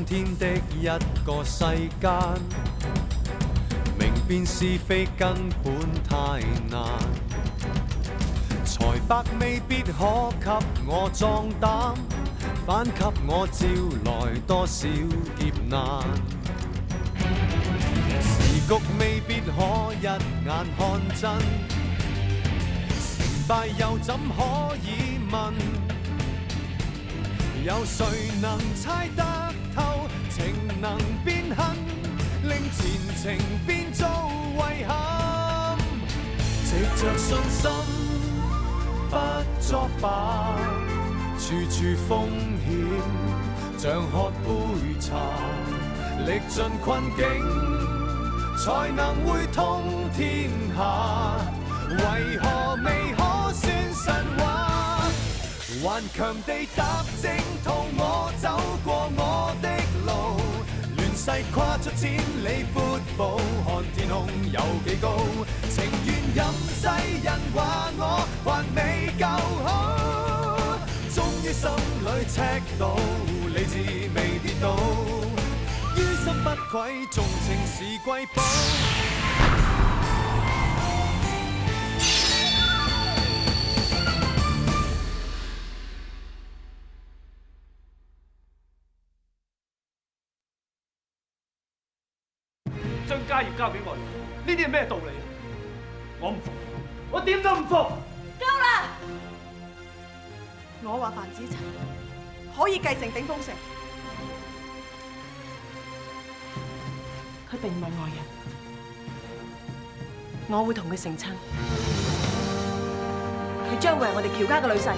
天的一個世間，明辨是非根本太難，才白未必可給我壯膽，反給我招來多少劫難。時局未必可一眼看真，成敗又怎可以問？有誰能猜得透？情能變恨，令前程變做遺憾。藉着信心不作罷，處處風險，像喝杯茶，歷盡困境，才能會通天下。為何未可算神話？頑強地踏正途，我走過我的路，亂世跨出千里闊步，看天空有幾高，情願任世人話我還未夠好，終於心裏赤道，理智未跌倒，於心不愧，重情是貴寶。將家業交俾我哋，呢啲係咩道理啊？我唔服，我點都唔服。夠啦！我話范子齊可以繼承鼎豐城，佢並唔係外人，我會同佢成親，佢將會係我哋喬家嘅女婿。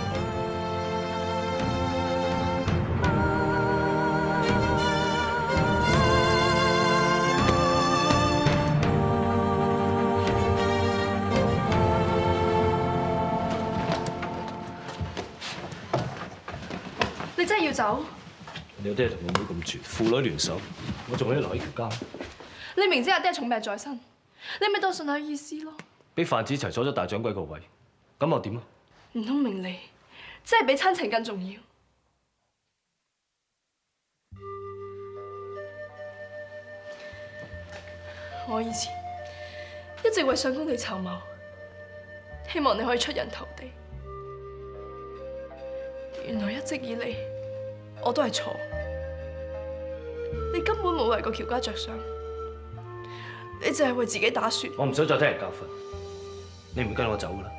你真係要走？你阿爹同我妹咁絕，父女聯手，我仲可以留喺條家？你明知阿爹重病在身，你咪當順佢意思咯。俾范子齊坐咗大掌櫃個位，咁又點啊？唔通名利真係比親情更重要？我以前一直為相公你籌謀，希望你可以出人頭地。原來一直以嚟我都係錯，你根本冇為過喬家着想，你淨係為自己打算。我唔想再聽人教訓，你唔跟我走㗎啦。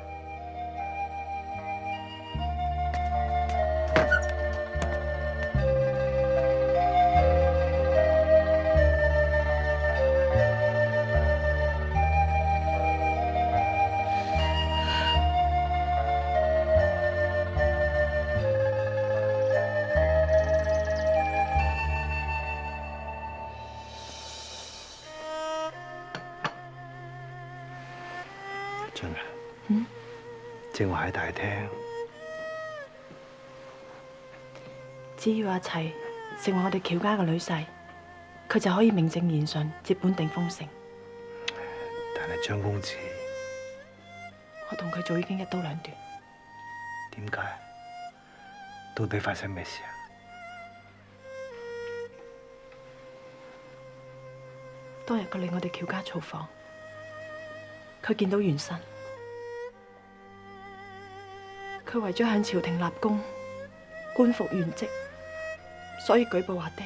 俊啊，正話喺大廳，只要阿齊成為我哋喬家嘅女婿，佢就可以名正言順接管鼎豐城。但係張公子，我同佢早已經一刀兩斷。點解？到底發生咩事啊？當日佢嚟我哋喬家造訪，佢見到元新，佢為咗向朝廷立功，官復原職，所以舉報阿爹。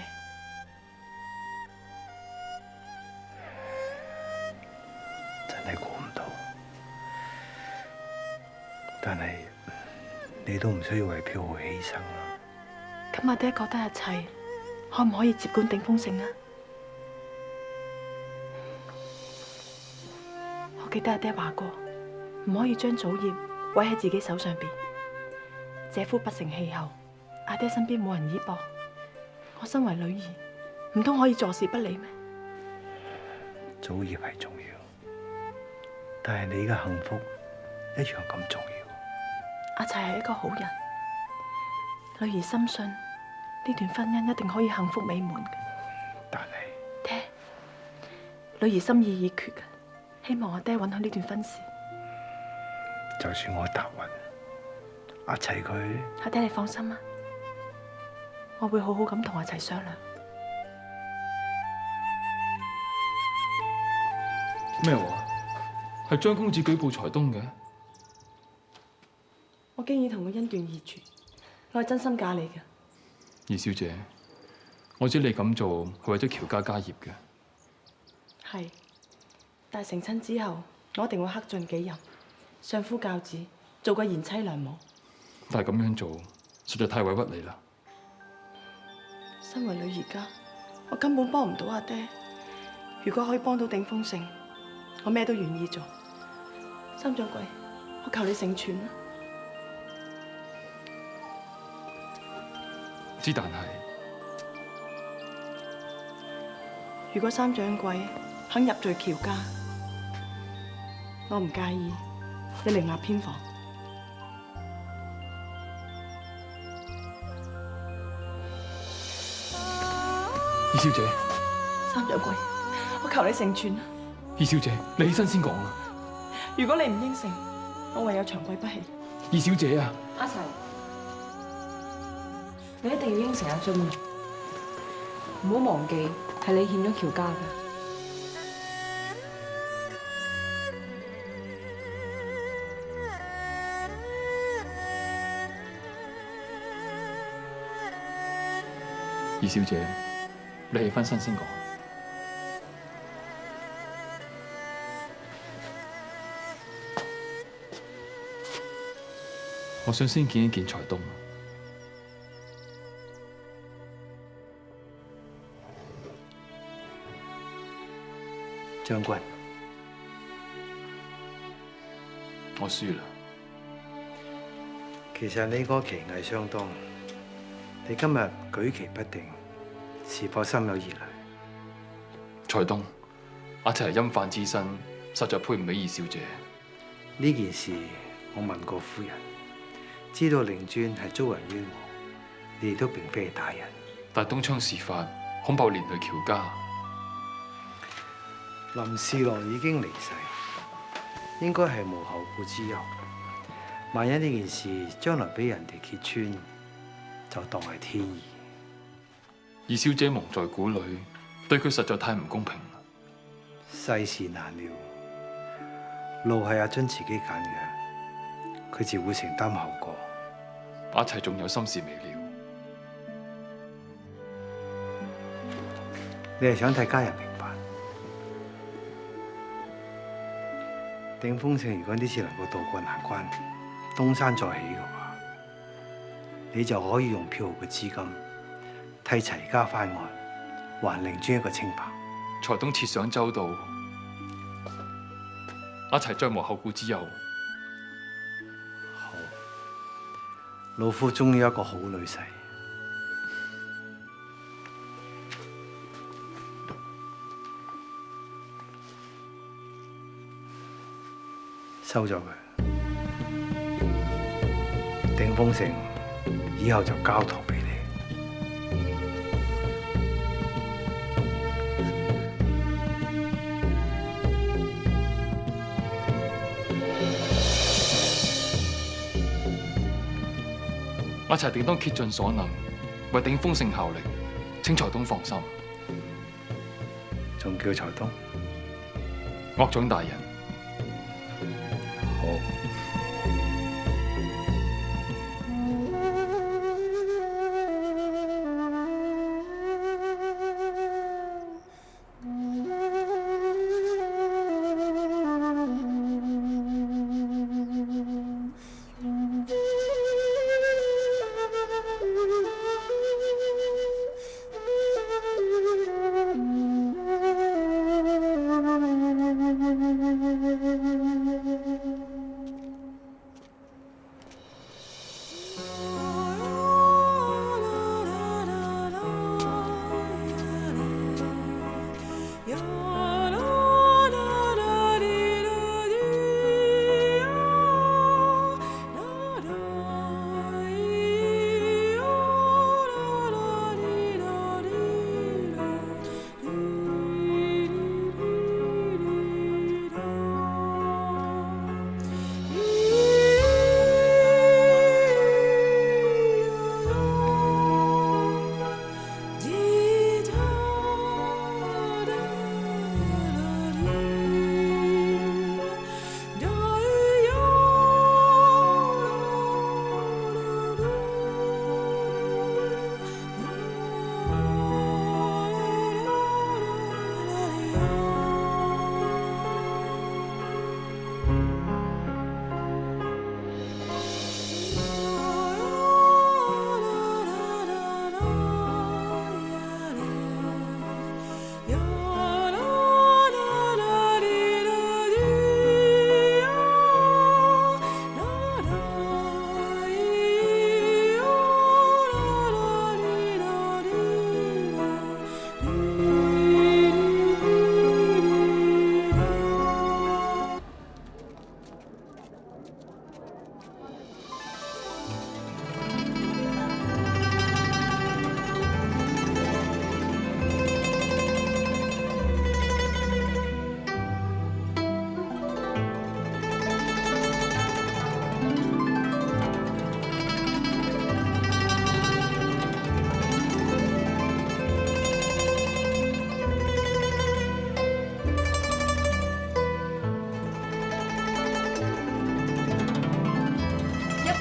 真係估唔到，但係你都唔需要為票號犧牲啦。咁阿爹覺得阿齊可唔可以接管鼎豐城啊？我記得阿爹話過，唔可以將祖業毀喺自己手上邊。姐夫不成氣候，阿爹身邊冇人依傍，我身為女兒，唔通可以坐視不理咩？祖業係重要，但係你嘅幸福一樣咁重要。阿齊係一個好人，女兒深信呢段婚姻一定可以幸福美滿嘅。但係爹，女兒心意已決嘅，希望阿爹允許呢段婚事。就算我答允，阿齊佢，阿爹你放心啊，我會好好咁同阿齊商量。咩話？係張公子舉報財東嘅？我經已同佢恩斷義絕，我係真心嫁你嘅。二小姐，我知你咁做係為咗喬家家業嘅。係，但係成親之後，我一定會克盡己任，相夫教子，做個賢妻良母。但係咁樣做，實在太委屈你啦。身為女兒家，我根本幫唔到阿爹。如果可以幫到鼎豐盛，我咩都願意做。三掌櫃，我求你成全啦。之但係，如果三掌櫃肯入贅喬家，我唔介意你另立偏房。二小姐，三掌櫃，我求你成全啦。二小姐，你起身先講啊！如果你唔應承，我唯有長跪不起。二小姐啊！阿齊，你一定要應承阿俊，唔好忘記係你欠咗喬家㗎。二小姐，你起翻身先講。我想先見一見財東。將軍，我輸啦。其實你個奇藝相當，你今日舉棋不定，是否心有疑慮？財東，阿齊係欽犯之身，實在配唔起二小姐。呢件事我問過夫人，知道令尊係遭人冤枉，你哋都並非係大人。但東窗事發，恐怕連累喬家。林侍郎已經離世，應該係無後顧之憂。萬一呢件事將來俾人哋揭穿，就當係天意。二小姐蒙在鼓裏，對佢實在太唔公平啦。世事難料，路係阿津自己揀嘅，佢自會承擔後果。阿齊仲有心事未了。你係想替家人平反？鼎豐盛如果呢次能夠渡過難關，東山再起嘅話，你就可以用票號嘅資金替齊家翻案，還令尊一個清白。財東設想周到，阿齊再無後顧之憂。好，老夫終於有一個好女婿。收咗佢，鼎豐盛以後就交託俾你。阿齊定當竭盡所能，為鼎豐盛效力，請財東放心。仲叫財東？岳長大人。好。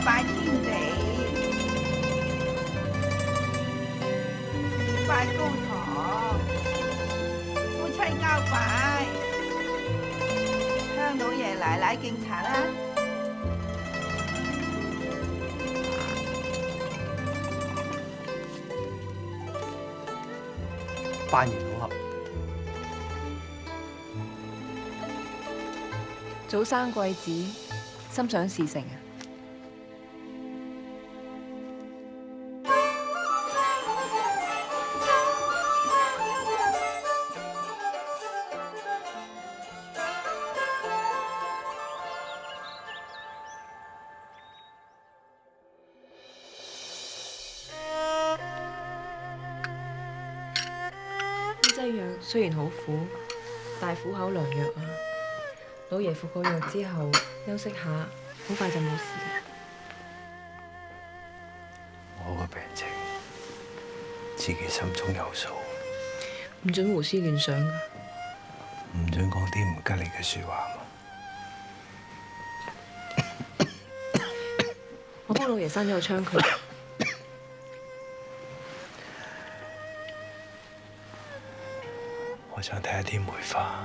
拜天地，二拜高堂，夫妻交拜，向老爺奶奶敬茶啦！辦完好合，早生貴子，心想事成啊！呢劑藥雖然好苦，但係苦口良藥啊！老爺服過藥之後，休息下，好快就冇事嘅。我個病情自己心中有數，唔准胡思亂想㗎。唔准講啲唔吉利嘅説話嘛。我幫老爺閂咗個窗佢。我想睇下啲梅花。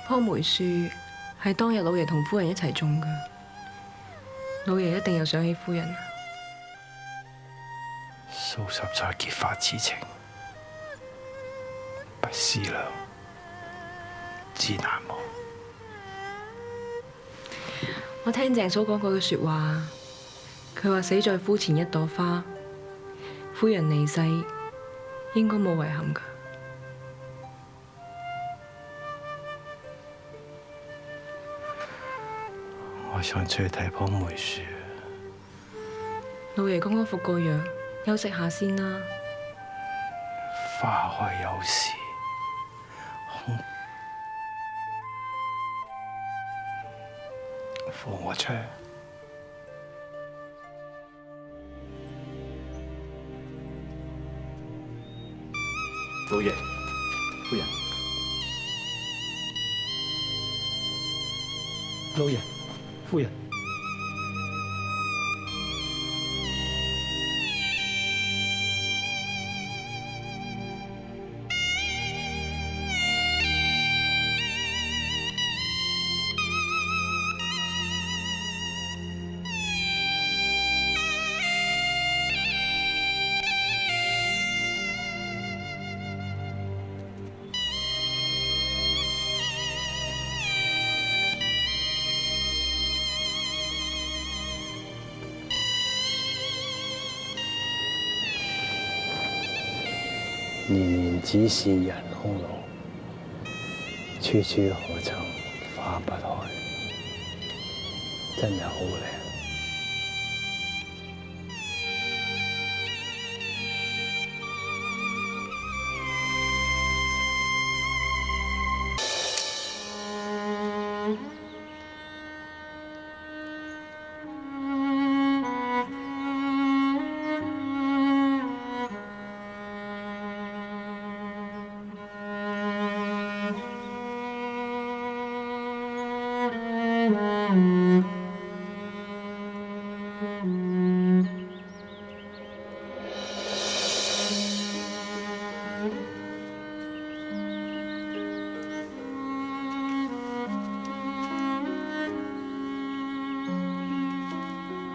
棵梅樹係當日老爺同夫人一齊種㗎，老爺一定又想起夫人。數十載結髮之情，不思量，自難忘。我聽鄭嫂講過句説話，佢話死在夫前一朵花，夫人離世應該冇遺憾㗎。我想出去睇棵梅樹。老爺剛剛服過藥，休息下先啦。花開有時，放我出去。老爺，夫人，老爺，夫人，年年只是人空路，處處可尋花不開，真係好靚。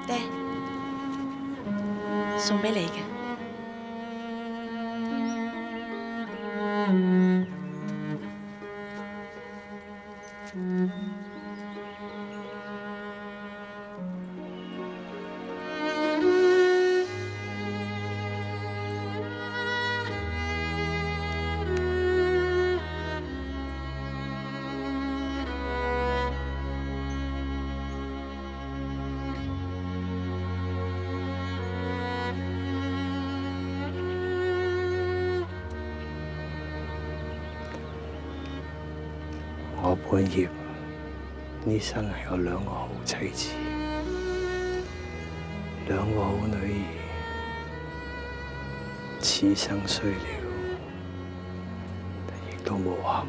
爹，送俾你嘅。我本業呢生係有2個好妻子，2個好女兒，此生衰了，但亦都無憾。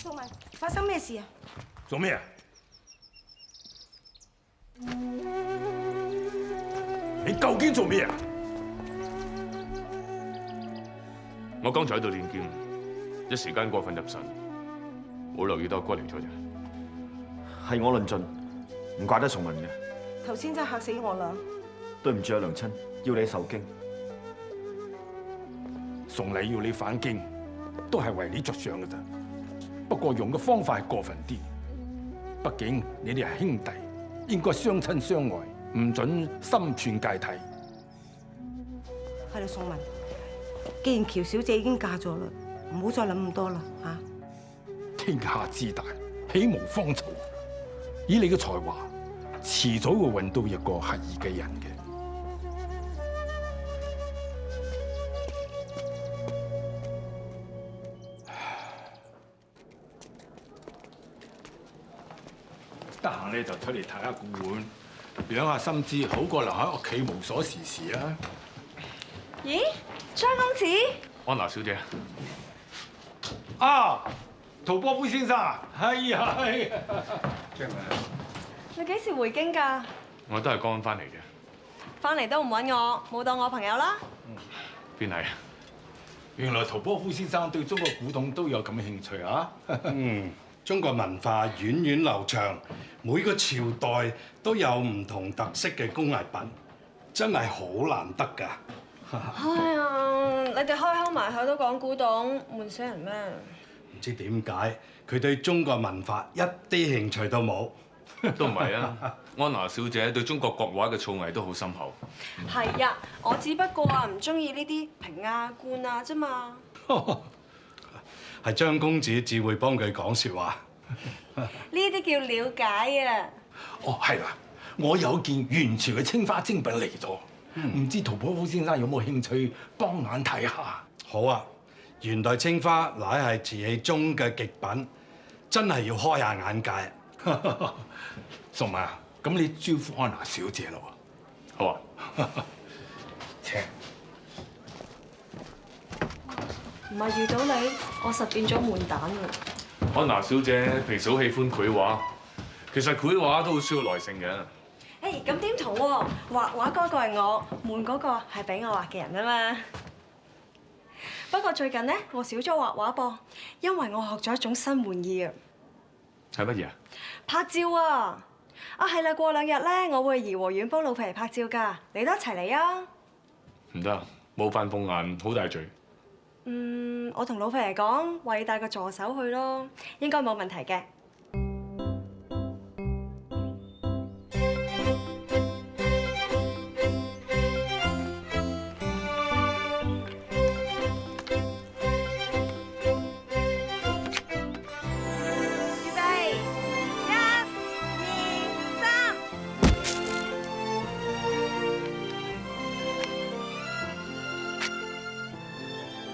宋文，發生咩事啊？做咩啊？你究竟做咩啊？我剛才喺度練劍，一時間過分入神，冇留意到哥嚟咗啫。係我論盡，唔怪得崇文嘅。頭先真係嚇死我啦！對唔住啊，娘親，要你受驚。崇禮要你反京，都係為你着想嘅咋。不過用嘅方法係過分啲。畢竟你哋係兄弟，應該相親相愛，唔准心存芥蒂。係啦，宋文，既然喬小姐已經嫁咗啦，唔好再諗咁多啦嚇。天下之大，豈無芳草？以你嘅才華，遲早會揾到一個合意嘅人嘅。得閒咧就出嚟睇下古玩，養下心智，好過留喺屋企無所事事啊！咦，張公子？安娜小姐，啊，陶波夫先生，係啊係啊，張啊！你幾時回京㗎？我都係剛翻嚟嘅。翻嚟都唔揾我，冇當我朋友啦。邊係啊？原來陶波夫先生對中國古董都有咁嘅興趣啊！中國文化源遠流長，每個朝代都有唔同特色嘅工藝品，真係好難得㗎。哎呀，你哋開口埋口都講古董，悶死人咩？唔知點解佢對中國文化一啲興趣都冇。都唔係啊，安娜小姐對中國國畫嘅造詣都好深厚。係啊，我只不過唔中意呢啲瓶啊罐啊啫嘛。係張公子只會幫佢講説話。呢啲叫了解啊！哦，係啦，我有件元朝嘅青花精品嚟咗，唔知陶波夫先生有冇興趣幫眼睇下？好啊，元代青花乃係瓷器中嘅極品，真係要開下眼界。宋文啊，咁你招呼安娜小姐咯喎。好啊。請。唔係遇到你，我實變咗悶蛋喎。安娜小姐平時好喜歡繪畫，其實繪畫都好需要耐性嘅。誒，咁點同喎？畫畫嗰個係我，悶嗰個係俾我畫嘅人啊嘛。不過最近咧，我少咗畫畫噃，因為我學咗一種新玩意啊。係乜嘢啊？拍照啊！啊係啦，過2日咧，我會去頤和園幫老皮拍照㗎，你都一齊嚟啊！唔得，冒犯鳳眼，好大罪。我同老皮嚟講，話要帶個助手去咯，應該冇問題嘅。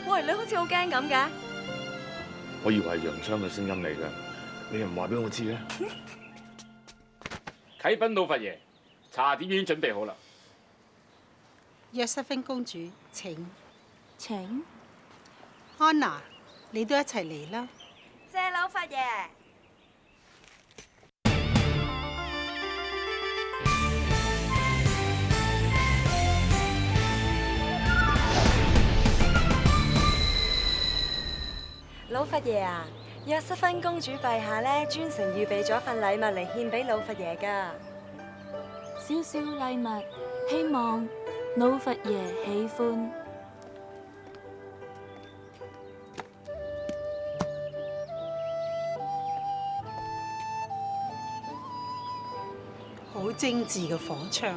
喂，你好似好驚咁嘅。我以為係楊昌嘅聲音嚟㗎，你又唔話俾我知嘅。啟稟老佛爺，茶點已經準備好啦。約瑟芬公主請。請。安娜，你都一齊嚟啦。謝老佛爺。老佛爺啊，約瑟芬公主陛下咧專程預備咗份禮物嚟獻俾老佛爺噶。少少禮物，希望老佛爺喜歡。好精緻嘅火槍，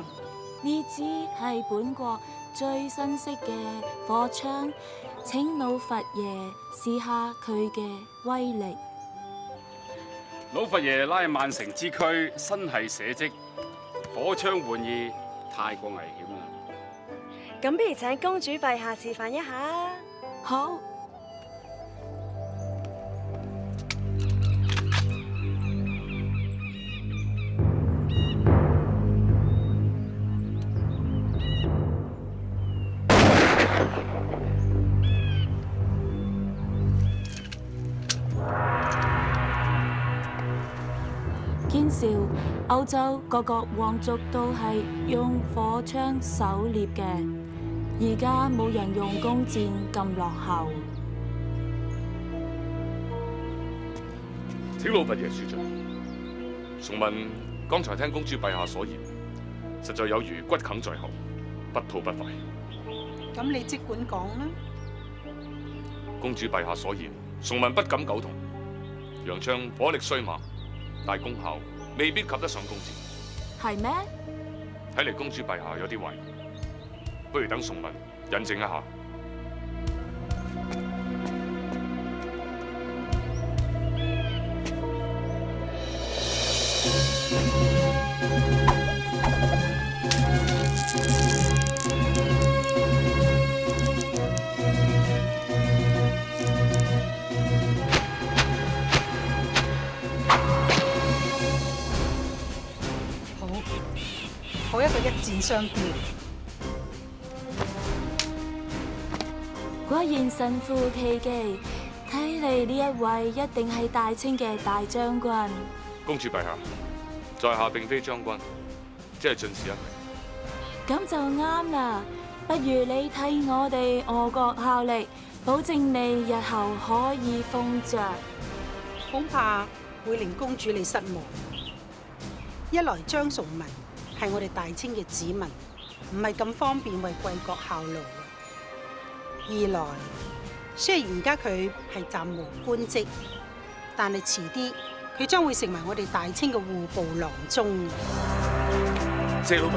呢支係本國最新式嘅火槍，請老佛爺試下佢嘅威力。老佛爺拉萬城之軀，身係社稷，火槍玩意太過危險啦。咁不如請公主陛下示範一下啊！好。天少，歐洲各國皇族都係用火槍狩獵嘅，而家冇人用弓箭咁落後。請老佛爺恕罪。崇文剛才聽公主陛下所言，實在有如骨鎭在喉，不吐不快。咁你即管講啦。公主陛下所言，崇文不敢苟同。洋槍火力雖猛，但功效未必及得上弓箭。係咩？睇嚟公主陛下有啲懷疑，不如等崇文印證一下。好一個一箭雙雕。果然神乎其技，睇嚟呢一位一定係大清嘅大將軍。公主陛下，在下並非將軍，只係進士一名。咁就啱啦，不如你替我哋俄國效力，保證你日後可以封爵。恐怕會令公主你失望。一來張崇文係我哋大清嘅子民，唔係咁方便為貴國效勞。二來，雖然而家佢係暫無官職，但係遲啲佢將會成為我哋大清嘅戶部郎中。謝老闆。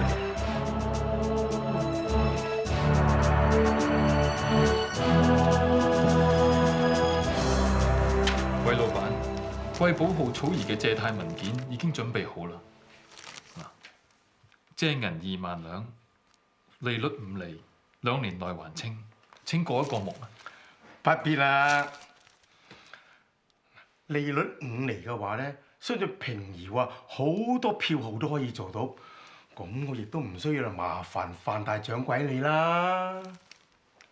喂，老闆，貴寶號草擬嘅借貸文件已經準備好啦。借銀2萬兩，利率5厘，2年內還清。請過一個目啊！不必啦，利率5厘嘅話咧，相對平遙啊，好多票號都可以做到。咁我亦都唔需要麻煩范大掌櫃你啦。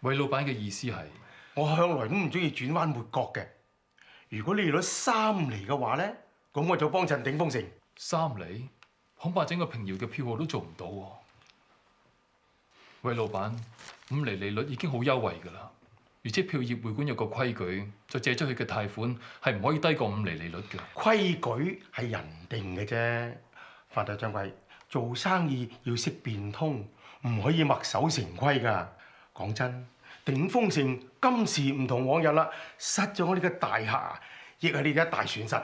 韋老闆嘅意思係，我向來都唔中意轉彎抹角嘅。如果利率3厘嘅話咧，咁我就幫襯鼎豐城。3厘？恐怕整個平遙嘅票號都做唔到喎。韋老闆，5厘利率已經好優惠㗎啦，而且票業會館有個規矩，就借出去嘅貸款係唔可以低過5厘利率嘅。規矩係人定嘅啫，范大掌櫃，做生意要識變通，唔可以墨守成規㗎。講真，鼎豐城今時唔同往日啦，失咗我哋嘅大客，亦係你哋一大損失。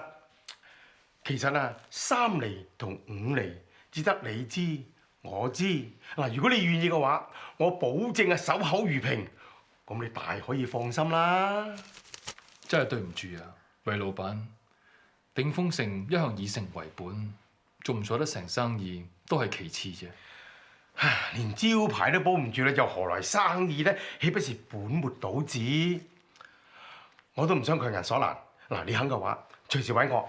其實啊，3厘同5厘，只得你知我知。嗱，如果你願意嘅話，我保證啊守口如瓶，咁你大可以放心啦。真係對唔住啊，韋老闆，鼎豐城一向以誠為本，做唔做得成生意都係其次啫。連招牌都保唔住啦，又何來生意咧？豈不是本末倒置？我都唔想強人所難。嗱，你肯嘅話，隨時揾我。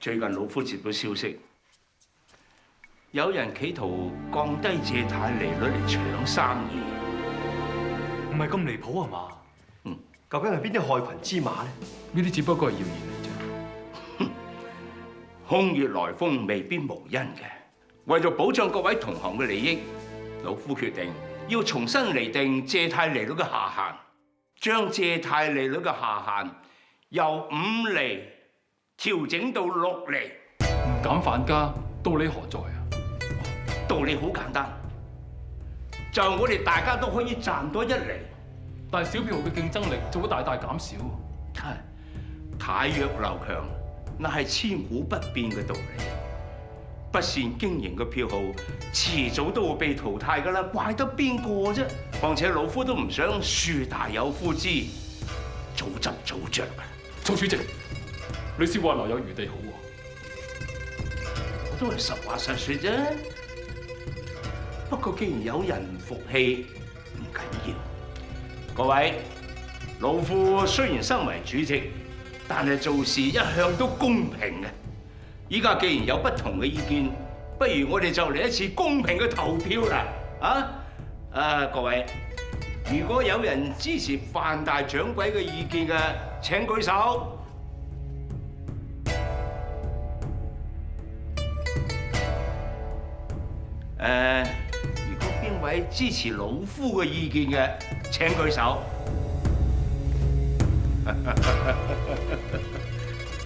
最近老夫接到消息，有人企圖降低借貸利率嚟搶生意。唔係咁離譜啊嘛？究竟係邊啲害群之馬咧？呢啲只不過係謠言嚟啫。空穴來風未必無因嘅。為咗保障各位同行嘅利益，老夫決定要重新釐定借貸利率嘅下限，將借貸利率嘅下限由5厘調整到6厘。唔減反加，道理何在啊？道理好簡單，就係我哋大家都可以賺多1厘。但係小票號嘅競爭力就會大大減少。汰弱留強，那係千古不變嘅道理。不善經營嘅票號，遲早都會被淘汰㗎啦，怪得邊個啫？況且老夫都唔想樹大有枯枝，早執早著啊！曹主席，你是話留有餘地好喎？我都係實話實説啫。不過既然有人唔服氣，唔緊要。各位，老夫雖然身為主席，但係做事一向都公平嘅。依家既然有不同嘅意見，不如我哋就嚟一次公平嘅投票啦！各位，如果有人支持范大掌櫃嘅意見嘅，請舉手。如果邊位支持老夫嘅意見嘅，請舉手。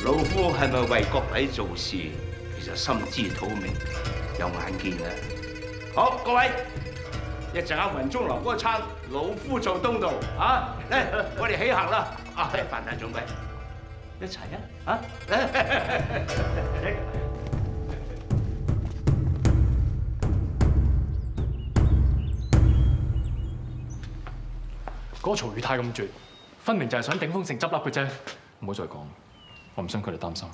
老夫係咪為各位做事，其實心知肚明，有眼見嘅。好，各位，一陣間雲中樓嗰餐，老夫做東道啊！嚟，我哋起行啦！范大掌櫃，一齊啊！嗰個曹宇泰咁絕，分明就係想頂風城執笠嘅啫。唔好再講，我唔想佢哋擔心。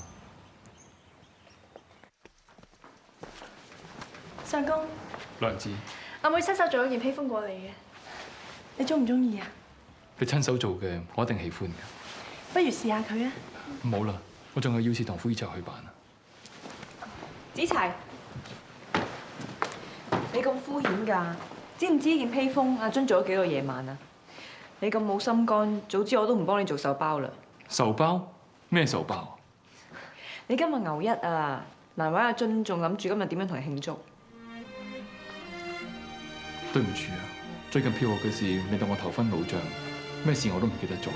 相公，良子，阿妹親手做咗件披風過嚟嘅，你中唔中意啊？你親手做嘅，我一定喜歡嘅。不如試下佢啊！唔好啦，我仲有要事同夫姨就去辦啊。子齊，你咁敷衍㗎？知唔知呢件披風阿津做咗幾個夜晚啊？你咁冇心肝，早知我都唔幫你做手包啦。手包？咩手包？你今日牛一啊，難為阿津仲諗住今日點樣同你慶祝。對唔住啊，最近票號嘅事令到我頭昏腦脹，咩事我都唔記得咗啦。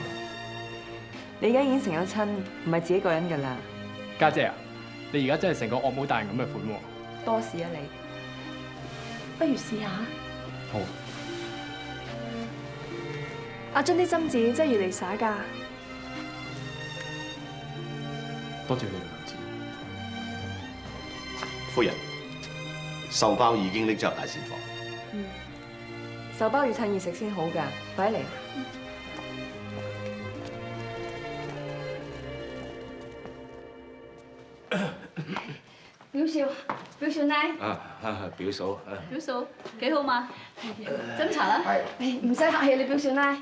你而家已經成咗親，唔係自己一個人㗎啦。家姐啊，你而家真係成個惡母大人咁嘅款喎。多事啊你，不如試下。好。阿津啲針子真係越嚟灑㗎。多謝你，良子。夫人，壽包已經拎咗入大膳房。手包要趁熱食先好㗎，快啲嚟。表少，表少奶。表嫂。表嫂幾好嘛？斟茶啦。係。唔使客氣，你表少奶。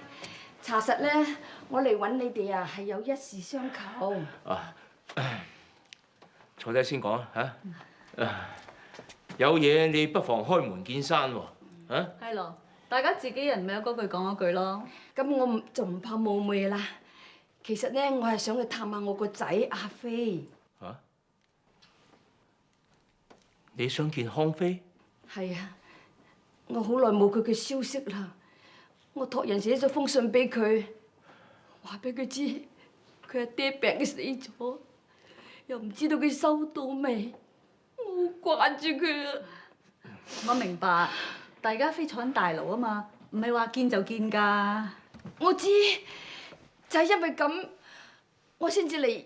查實咧，我嚟揾你哋啊，係有一事相求。坐低先講嚇。有嘢你不妨開門見山喎。係咯，大家自己人咪有嗰句講嗰句咯。咁我就唔怕冒昧啦。其實咧，我係想去探下我個仔阿飛。嚇？你想見康飛？係啊，我好耐冇佢嘅消息啦。我託人寫咗封信俾佢，話俾佢知佢阿爹病死咗，又唔知道佢收到未。我好掛住佢啊！我明白，大家飛坐緊大牢啊嘛，唔係話見就見㗎。我知，就係因為咁，我先至嚟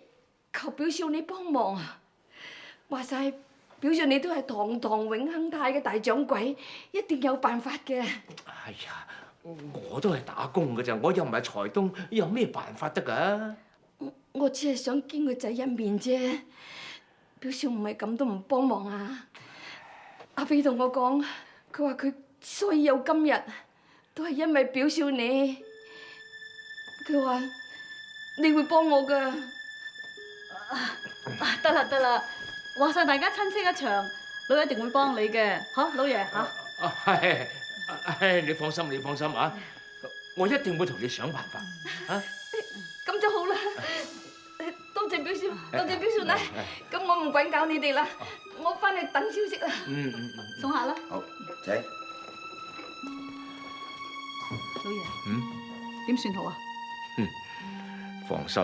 求表少你幫忙啊！話晒表少你都係堂堂永亨泰嘅大掌櫃，一定有辦法嘅。哎呀，我都係打工㗎咋，我又唔係財東，有咩辦法得㗎？我只係想見個仔一面啫。表少唔係咁都唔幫忙啊！阿飛同我講，佢話佢所以有今日，都係因為表少你。佢話你會幫我㗎。得啦得啦，話晒大家親戚一場，老爺一定會幫你嘅，嚇老爺嚇。係，你放心，你放心啊！我一定會同你想辦法啊！咁就好啦，多謝表少，多謝表少奶。咁我唔鬼搞你哋啦，我翻去等消息啦。送客啦。好，仔。老爺，點算好啊？放心，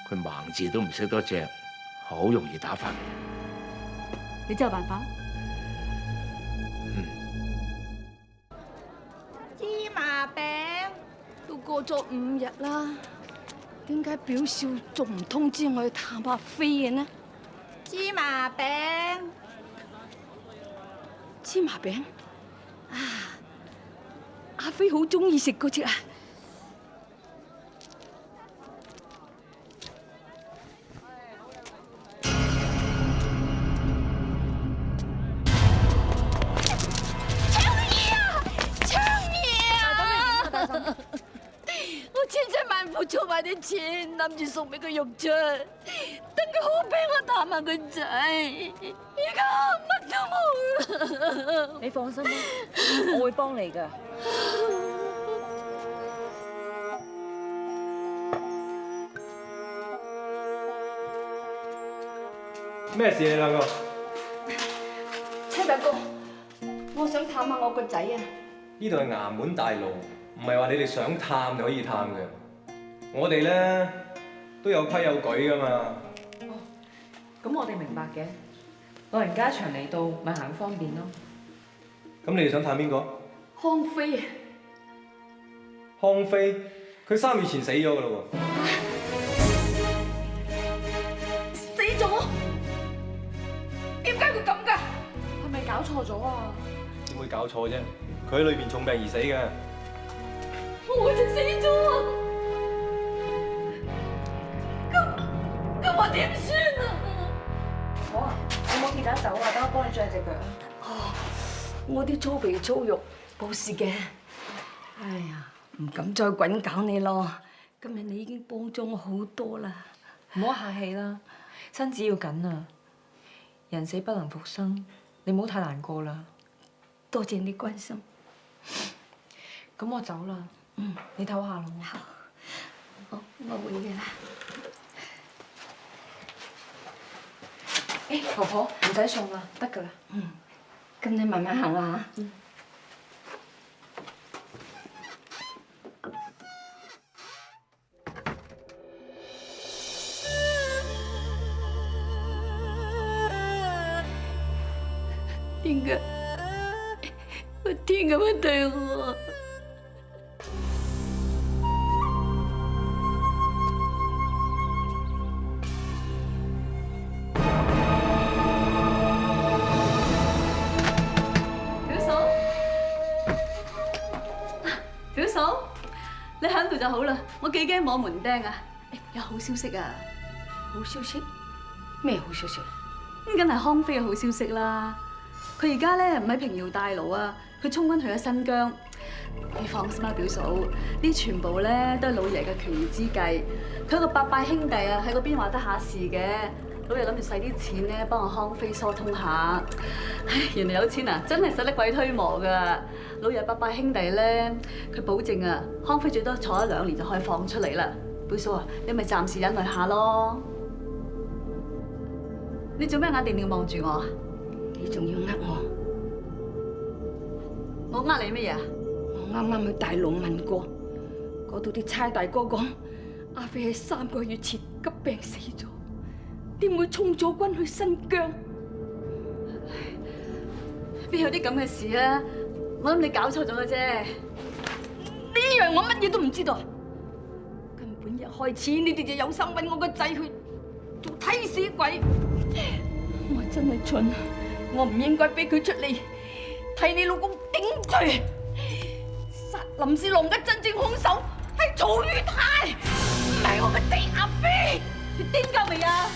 佢盲字都唔識多隻，好容易打翻嚟。你真有辦法？芝麻餅都過咗5日啦，點解表少仲唔通知我去探阿飛嘅呢？芝麻餅，芝麻餅啊！阿飛好中意食嗰隻啊！儲埋啲錢，諗住送俾佢用出，等佢好俾我探下個仔。而家乜都冇啦。你放心啦，我會幫你㗎。咩事你兩個？車大哥，我想探下我個仔啊！呢度係衙門大路，唔係話你哋想探就可以探嘅。我哋咧都有規有矩噶嘛。咁我哋明白嘅，老人家長嚟到，咪行方便咯。咁你哋想探邊個？康飛啊！康飛，佢3月前死咗噶啦喎。死咗？點解會咁㗎？係咪搞錯咗啊？點會搞錯啫？佢喺裏邊重病而死嘅。我就死咗啊！咁我點算啊？好啊，你冇跌打走啊，等我幫你着隻腳啊。哦，我啲粗皮粗肉，冇事嘅。哎呀，唔敢再滾搞你咯。今日你已經幫咗我好多啦。唔好客氣啦，身子要緊啊。人死不能復生，你唔好太難過啦。多謝你關心。咁我走啦。你唞下咯。好，我會嘅啦。婆婆唔使送啦，得㗎啦。咁你慢慢行啦嚇。點解個天咁樣對我？表嫂，你喺度就好啦，我幾驚摸門釘啊！有好消息啊！好消息？咩好消息？咁梗係康飛嘅好消息啦！佢而家咧唔喺平遙大牢啊，佢充軍去咗新疆。你放心啦，表嫂，呢全部咧都係老爺嘅權宜之計。佢個伯伯兄弟啊喺嗰邊話得下事嘅，老爺諗住使啲錢咧幫我康飛疏通下。唉，原來有錢啊，真係使得鬼推磨噶！老爺伯伯兄弟咧，佢保證啊，康飛最多坐1、2年就可以放出嚟啦。表嫂啊，你咪暫時忍耐下咯。你做咩眼定定望住我啊？你仲要呃我？我呃你乜嘢啊？我啱啱去大陸問過，嗰度啲差大哥講，阿飛喺3個月前急病死咗，點會衝咗軍去新疆？邊有啲咁嘅事啊？我諗你搞錯咗嘅啫。呢樣我乜嘢都唔知道。根本一開始你哋就有心揾我個仔去做替死鬼。我真係蠢，我唔應該俾佢出嚟替你老公頂罪。殺林氏郎嘅真正兇手係曹宇泰，唔係我個仔阿飛。你癲夠未啊？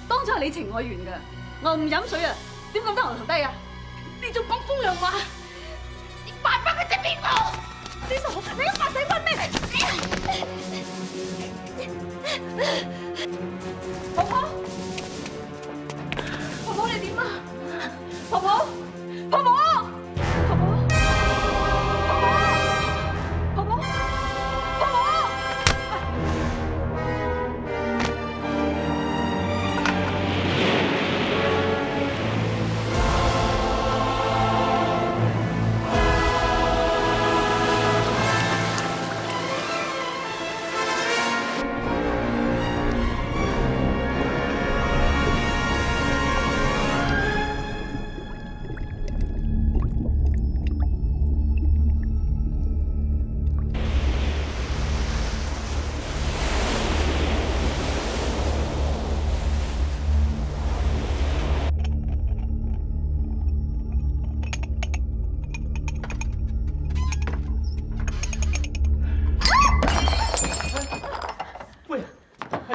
當初係你情我願㗎，我唔飲水啊，點咁得我頭低啊？你仲講風涼話？你爸爸佢真邊個？你傻，你一發死分咩？婆婆。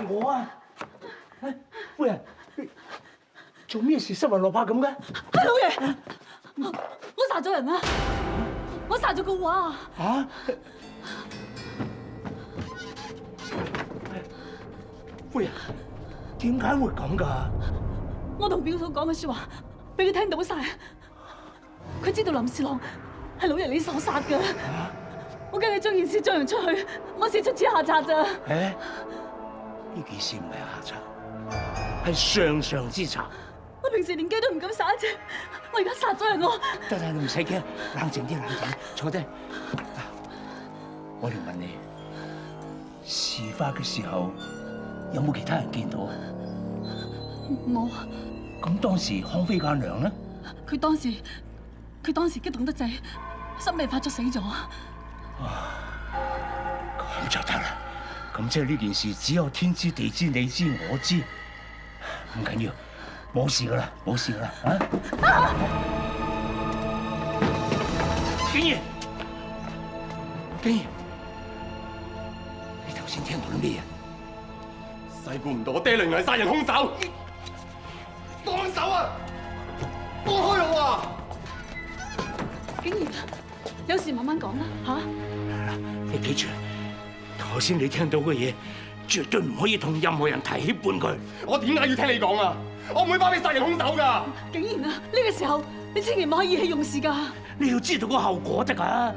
係我啊！夫人，你做咩事失魂落魄咁嘅？老爺，我殺咗人啊！我殺咗個畫啊！嚇！夫人，點解會咁㗎？我同表嫂講嘅説話，俾佢聽到晒。佢知道林侍郎係老爺你所殺㗎。我驚你將件事張揚出去，我先出此下策咋。誒，呢件事唔係下策，係上上之策。我平時連雞都唔敢殺一隻，我而家殺咗人我。得啦，你唔使驚，冷靜啲，冷靜，坐低。我嚟問你，事發嘅時候有冇其他人見到啊？冇。咁當時康妃家娘咧？佢當時激動得滯，心未發作死咗。咁就得啦。咁即係呢件事只有天知地知你知我知，唔緊要，冇事噶啦，冇事噶啦，啊！竟然，你頭先聽到啲咩啊？細估唔到我爹娘係殺人兇手，放手啊！放開我啊！竟然，有事慢慢講啦，嚇！你記住，頭先你聽到嘅嘢，絕對唔可以同任何人提起半句。我點解要聽你講啊？我唔會包庇殺人兇手㗎！竟然啊！呢個時候你千祈唔可以意氣用事㗎。你要知道個後果得㗎。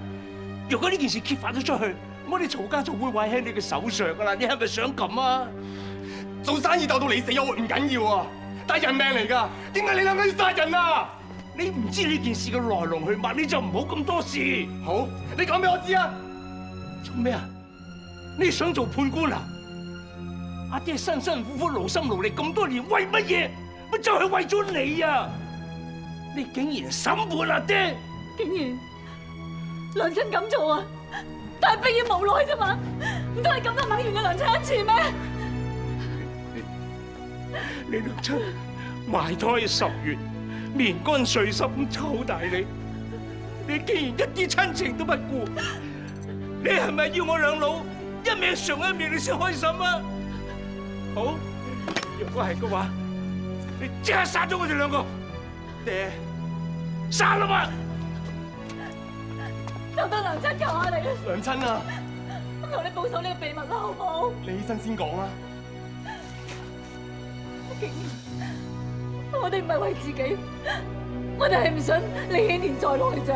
如果呢件事揭發咗出去，我哋曹家就會毀喺你嘅手上㗎啦。你係咪想咁啊？做生意鬥到你死我唔緊要啊，但係人命嚟㗎，點解你兩個要殺人啊？你唔知呢件事嘅來龍去脈，你就唔好咁多事。好，你講俾我知啊！做咩啊？你想做判官啊？阿爹辛辛苦苦勞心勞力咁多年，為乜嘢？咪就係為咗你啊！你竟然審判阿爹，竟然娘親咁做啊！但係迫於無奈啫嘛，唔通你咁都肯原諒娘親一次咩？你娘親懷胎10月，棉乾絮濕咁湊大你，你竟然一啲親情都不顧，你係咪要我兩老一命償一命你先開心啊？好，如果係嘅話，你即刻殺咗我哋兩個，爹，殺啦嘛！就得娘親求下你，娘親啊！我同你保守呢個秘密啦，好唔好？你起身先講啦。我哋唔係為自己，我哋係唔想你牽連在內咋。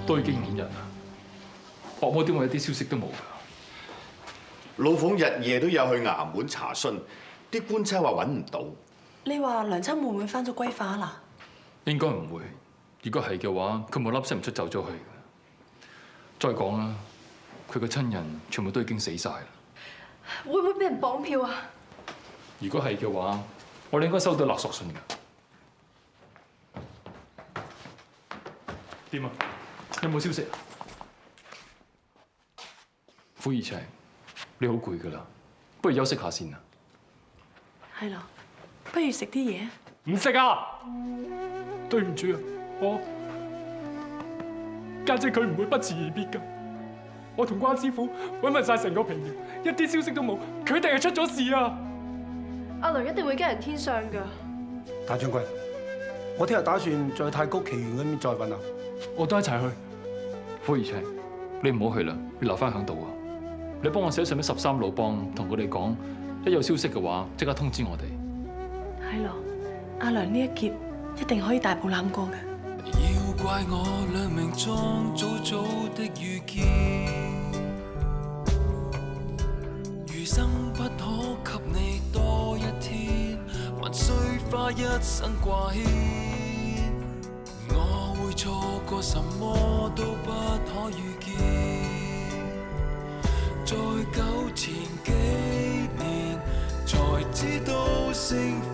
都已經5日啦，岳母點會一啲消息都冇㗎？老鳳日夜都有去衙門查詢，啲官差話揾唔到。你話娘親會唔會翻咗歸化啦？應該唔會。如果係嘅話，佢冇粒聲唔出走咗去嘅。再講啦，佢嘅親人全部都已經死晒啦。會唔會俾人綁票啊？如果係嘅話，我哋應該收到勒索信㗎。點啊？有冇消息啊？傅怡晴，你好攰㗎啦，不如休息下先啊。係咯，不如食啲嘢。唔食啊！對唔住啊，家姐佢唔會不辭而別㗎。我同關師傅揾問晒成個平遼，一啲消息都冇，佢哋係出咗事啊！阿娘一定會驚人天相㗎。大將軍，我聽日打算在太谷奇園嗰邊再揾啊。我都一齊去。傅怡晴，你唔好去啦，你留翻響度啊！你幫我寫信俾13路幫，同佢哋講，一有消息嘅話，即刻通知我哋。係咯，阿娘呢一劫一定可以大步攬過嘅。要怪我兩命中早早的遇見，餘生不可給你多一天，還需花一生掛牽。我會錯過什麼都不可預見，在糾纏幾年，才知道幸福。